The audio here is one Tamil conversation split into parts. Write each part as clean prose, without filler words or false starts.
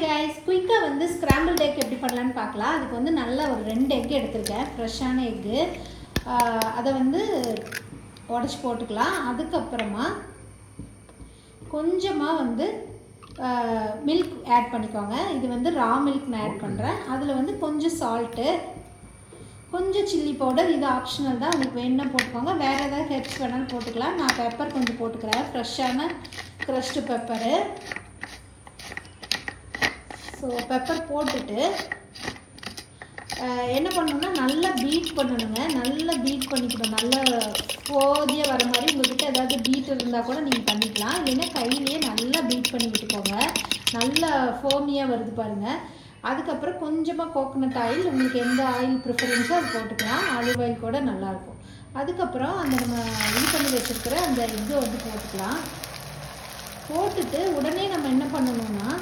guys, குயிக்காக வந்து ஸ்க்ராம்பிள்ட் எக் எப்படி பண்ணலான்னு பார்க்கலாம். அதுக்கு வந்து நல்லா ஒரு 2 எக் எடுத்திருக்கேன், ஃப்ரெஷ்ஷான எக்கு. அதை வந்து உடச்சி போட்டுக்கலாம். அதுக்கப்புறமா கொஞ்சமாக வந்து மில்க் ஆட் பண்ணிக்கோங்க. இது வந்து ரா மில்க் நான் ஆட் பண்ணுறேன். அதில் வந்து கொஞ்சம் சால்ட்டு, கொஞ்சம் சில்லி பவுடர், இது ஆப்ஷனல் தான், உங்களுக்கு வேணும்னா போட்டுக்கோங்க. வேறு ஏதாவது ஹெர்ப்ஸ் வேணாலும் போட்டுக்கலாம். நான் பெப்பர் கொஞ்சம் போட்டுக்கிறேன், ஃப்ரெஷ்ஷான க்ரஷ்டு பெப்பரு. ஸோ பெப்பர் போட்டுட்டு என்ன பண்ணணும்னா நல்லா பீட் பண்ணணுங்க. நல்லா பீட் பண்ணிக்கணும், நல்லா போதியாக வர மாதிரி. உங்கள்கிட்ட ஏதாவது பீட் இருந்தால் கூட நீங்கள் பண்ணிக்கலாம், இல்லைன்னா கையிலேயே நல்லா பீட் பண்ணி விட்டுக்கோங்க. நல்லா ஃபோமியாக வருது பாருங்கள். அதுக்கப்புறம் கொஞ்சமாக கோகோனட் ஆயில், உங்களுக்கு எந்த ஆயில் ப்ரிஃபரன்ஸோ அது போட்டுக்கலாம். ஆலிவ் ஆயில் கூட நல்லாயிருக்கும். அதுக்கப்புறம் அந்த நம்ம இது பண்ணி வச்சுருக்கிற அந்த எக்கு வந்து போட்டுக்கலாம். போட்டுட்டு உடனே நம்ம என்ன பண்ணணும்னா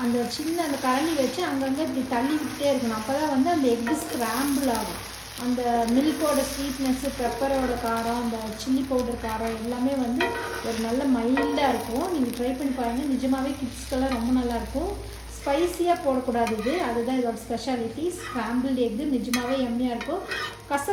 அந்த சின்ன அந்த கரண்டி வச்சு அங்கங்கே இப்படி தள்ளி விட்டே இருக்கணும். அப்போ தான் வந்து அந்த எக்கு ஸ்க்ராம்பிள் ஆகும். அந்த மில்கோட ஸ்வீட்னஸ்ஸு, பெப்பரோட காரம், அந்த சில்லி பவுடர் காரம் எல்லாமே வந்து ஒரு நல்ல மைல்டாக இருக்கும். நீங்கள் ட்ரை பண்ணி பாருங்கள், நிஜமாகவே கிட்ஸ்க்கெல்லாம் ரொம்ப நல்லாயிருக்கும். ஸ்பைஸியாக போடக்கூடாது, அதுதான் இதோட ஸ்பெஷாலிட்டி. ஸ்க்ராம்பிள்டு எக்கு நிஜமாகவே எம்மியாக இருக்கும்.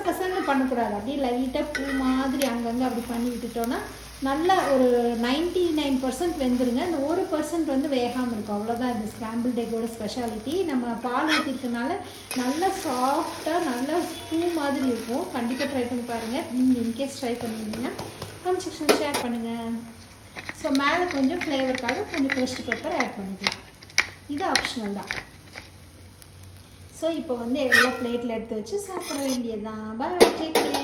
கசன்னு பண்ணக்கூடாது, அப்படியே லைட்டாக பூ மாதிரி அங்கங்கே அப்படி பண்ணி விட்டுட்டோன்னா நல்லா ஒரு 99% வெந்துருங்க. இந்த 1% வந்து வேகாமல் இருக்கும், அவ்வளோதான் இந்த ஸ்க்ராம்பிள்டு எக்கோட ஸ்பெஷாலிட்டி. நம்ம பால் ஊற்றிருக்கனால நல்லா சாஃப்டாக நல்லா பூ மாதிரி இருக்கும். கண்டிப்பாக ட்ரை பண்ணி பாருங்கள். நீங்கள் இன்கேஸ் ட்ரை பண்ணியிருந்தீங்கன்னா கமெண்ட் செக்ஷன் ஷேர் பண்ணுங்கள். ஸோ மேலே கொஞ்சம் ஃப்ளேவருக்காக கொஞ்சம் க்ரஷ்டு பெப்பர் ஆட் பண்ணிக்கலாம், இது ஆப்ஷனல் தான். ஸோ இப்போ வந்து எல்லா பிளேட்டில் எடுத்து வச்சு சாப்பிட வேண்டியது தான். பாய், டேக் கேர்.